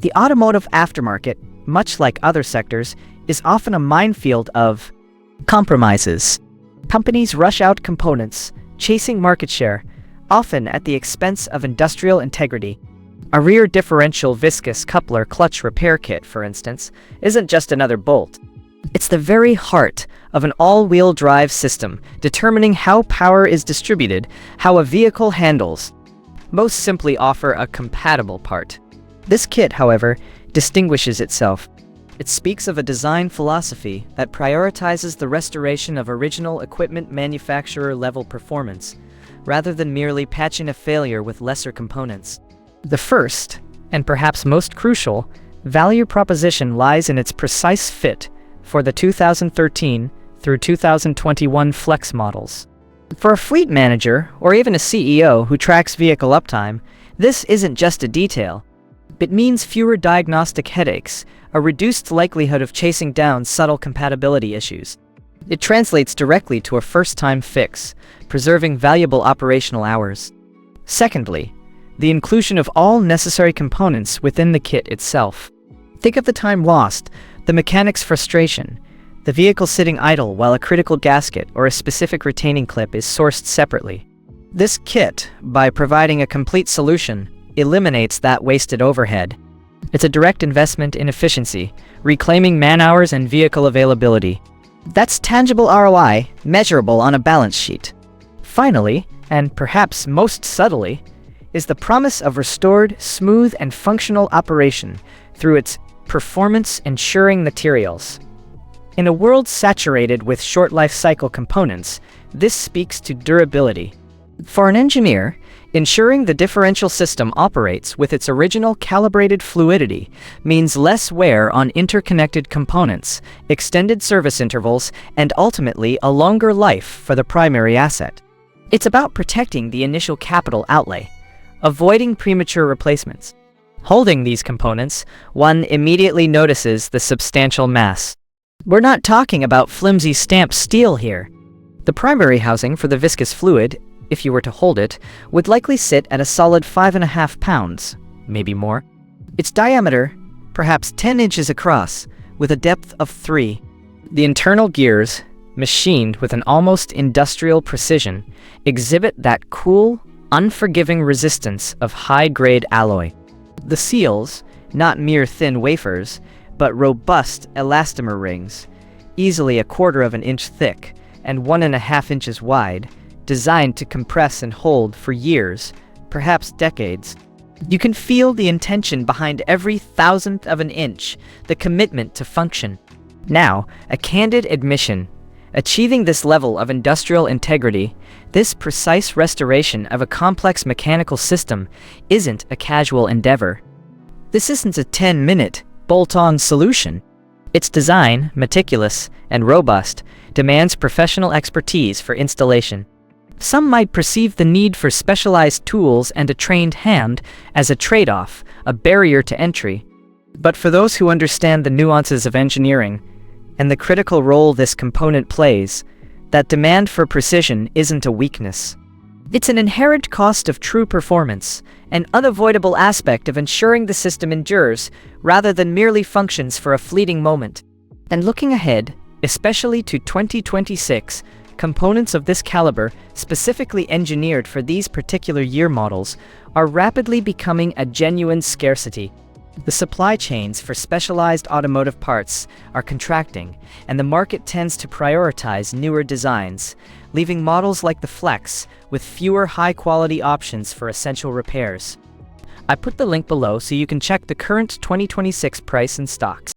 The automotive aftermarket, much like other sectors, is often a minefield of compromises. Companies rush out components, chasing market share, often at the expense of industrial integrity. A rear differential viscous coupler clutch repair kit, for instance, isn't just another bolt. It's the very heart of an all-wheel drive system, determining how power is distributed, how a vehicle handles. Most simply offer a compatible part. This kit, however, distinguishes itself. It speaks of a design philosophy that prioritizes the restoration of original equipment manufacturer-level performance, rather than merely patching a failure with lesser components. The first, and perhaps most crucial, value proposition lies in its precise fit for the 2013 through 2021 Flex models. For a fleet manager, or even a CEO who tracks vehicle uptime, this isn't just a detail. It means fewer diagnostic headaches, a reduced likelihood of chasing down subtle compatibility issues. It translates directly to a first-time fix, preserving valuable operational hours. Secondly, the inclusion of all necessary components within the kit itself. Think of the time lost, the mechanic's frustration, the vehicle sitting idle while a critical gasket or a specific retaining clip is sourced separately. This kit, by providing a complete solution, eliminates that wasted overhead. It's a direct investment in efficiency, reclaiming man-hours and vehicle availability. That's tangible ROI, measurable on a balance sheet. Finally, and perhaps most subtly, is the promise of restored, smooth, and functional operation through its performance-ensuring materials. In a world saturated with short life cycle components, this speaks to durability. For an engineer, ensuring the differential system operates with its original calibrated fluidity means less wear on interconnected components, extended service intervals, and ultimately a longer life for the primary asset. It's about protecting the initial capital outlay, avoiding premature replacements. Holding these components, one immediately notices the substantial mass. We're not talking about flimsy stamped steel here. The primary housing for the viscous fluid, if you were to hold it, would likely sit at a solid 5.5 pounds, maybe more. Its diameter, perhaps 10 inches across, with a depth of 3. The internal gears, machined with an almost industrial precision, exhibit that cool, unforgiving resistance of high-grade alloy. The seals, not mere thin wafers, but robust elastomer rings, easily 1/4 of an inch thick and 1.5 inches wide, designed to compress and hold for years, perhaps decades. You can feel the intention behind every thousandth of an inch, the commitment to function. Now, a candid admission. Achieving this level of industrial integrity, this precise restoration of a complex mechanical system, isn't a casual endeavor. This isn't a 10-minute, bolt-on solution. Its design, meticulous and robust, demands professional expertise for installation. Some might perceive the need for specialized tools and a trained hand as a trade-off, a barrier to entry. But for those who understand the nuances of engineering and the critical role this component plays, that demand for precision isn't a weakness. It's an inherent cost of true performance, an unavoidable aspect of ensuring the system endures rather than merely functions for a fleeting moment. And looking ahead, especially to 2026, components of this caliber, specifically engineered for these particular year models, are rapidly becoming a genuine scarcity. The supply chains for specialized automotive parts are contracting, and the market tends to prioritize newer designs, leaving models like the Flex with fewer high-quality options for essential repairs. I put the link below so you can check the current 2026 price and stocks.